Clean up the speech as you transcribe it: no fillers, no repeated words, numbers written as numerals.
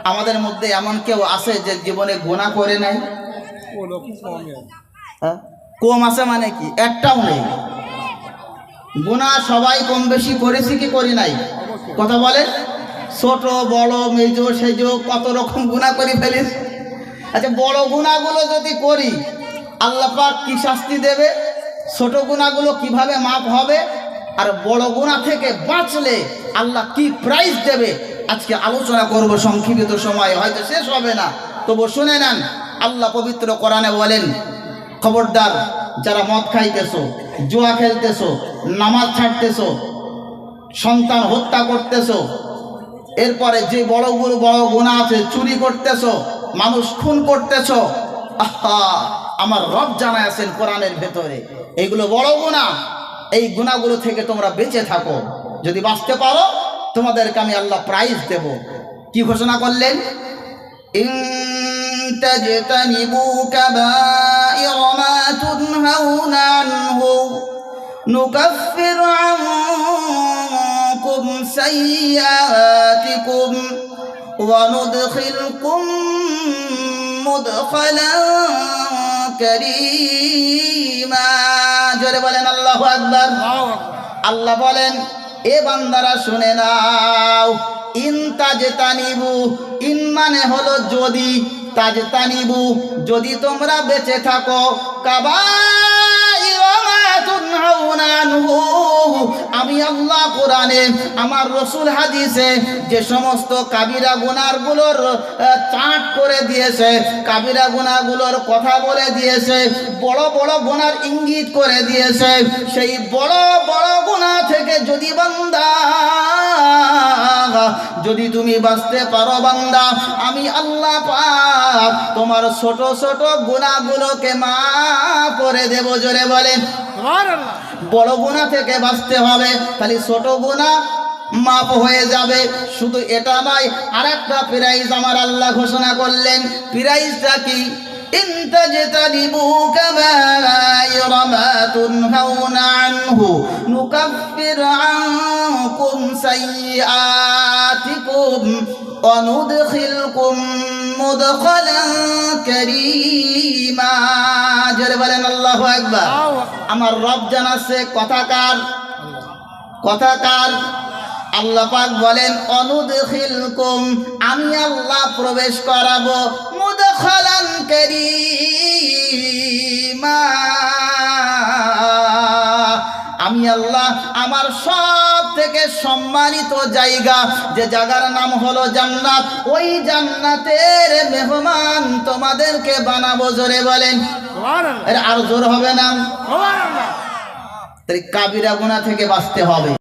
আমাদের মধ্যে এমন কেউ আছে যে জীবনে গুনাহ করে নাই? কম আছে মানে কি? একটাও নেই। গুনাহ সবাই কম বেশি করেছি কি করি নাই? কথা বলেন। ছোট বড় মেজো সেজো কত রকম গুনাহ করে ফেলিস। আচ্ছা, বড় গুনাহগুলো যদি করি আল্লাহ পাক কি শাস্তি দেবে? ছোট গুনাহগুলো কিভাবে মাপ হবে? আর বড় গুনাহ থেকে বাঁচলে আল্লাহ কি প্রাইজ দেবে? আজকে আলোচনা করব সংক্ষিপ্ত সময়, হয়তো শেষ হবে না, তবু শুনে নেন। আল্লাহ পবিত্র কোরআনে বলেন, খবরদার যারা মদ খাইতেছো, জুয়া খেলতেছো, নামাজ ছাড়তেছো, সন্তান হত্যা করতেছো, এরপরে যে বড় গুনাহ আছে, চুরি করতেছো, মানুষ খুন করতেছো, আহা, আমার রব জানায় আছেন কোরআনের ভেতরে এইগুলো বড় গুনাহ। এই গুনাহগুলো থেকে তোমরা বেঁচে থাকো। যদি বাঁচতে পারো তোমাদেরকে আমি আল্লাহ প্রাইজ দেব। কি ঘোষণা করলেন? ইন তাজতানিবু কাবাইরা মা তুনহাউনা আনহু নুকাফির আনকুম সাইয়্যাতিকুম ওয়া নুদখিলকুম মুদখালান কারীমা। জোরে বলেন আল্লাহু আকবার। আল্লাহ বলেন, এ বান্দারা শুনে নাও, ইন তাজতানিবু, ইন মানে হলো যদি, তাজতানিবু যদি তোমরা বেঁচে থাকো, কাবাইরা মা তুনহাউনা আনহু, আমি আল্লাহ কোরআনে, আমার রসুল হাদিসে যে সমস্ত কাবিরা গুনাহগুলোর চাট করে দিয়েছে, কাবিরা গুনাহগুলোর কথা বলে দিয়েছে, বড় বড় গুনার ইঙ্গিত করে দিয়েছে, সেই বড় বড় গুনাহ থেকে যদি বান্দা, যদি তুমি বাঁচতে পারো বান্দা, আমি আল্লাহ পাক তোমার ছোট ছোট গুনাহগুলোকে মাফ করে দেব। জোরে বলেন সুবহানাল্লাহ। বড় গুনাহ থেকে বাঁচতে হবে, তাহলে ছোট গুনাহ মাফ হয়ে যাবে। শুধু এটা নয়, আরেকটা প্রাইজ আমার আল্লাহ ঘোষণা করলেন। প্রাইজটা কি? ইন তাজতানিবু কাবাইরা মা তুনহাউনা আনহু নুকাফির আনকুম সাইয়্যাতিকুম ওয়া নুদখিলকুম মুদখালান কারীমা। জোরে বলেন আল্লাহু আকবার। আমার রব জানাচ্ছে কথাকার, কথাকার। আল্লাহ পাক বলেন, অনুদখিলকুম, আমি আল্লাহ প্রবেশ করাবো, মুদখালান কারীমা, আমি আল্লাহ আমার সব থেকে সম্মানিত জায়গা, যে জায়গার নাম হলো জান্নাত, ওই জান্নাতের মেহমান তোমাদেরকে বানাবো। জোরে বলেন সুবহানাল্লাহ। আর জোর হবে না? সুবহানাল্লাহ। তাই কাবিরা গুনাহ থেকে বাঁচতে হবে।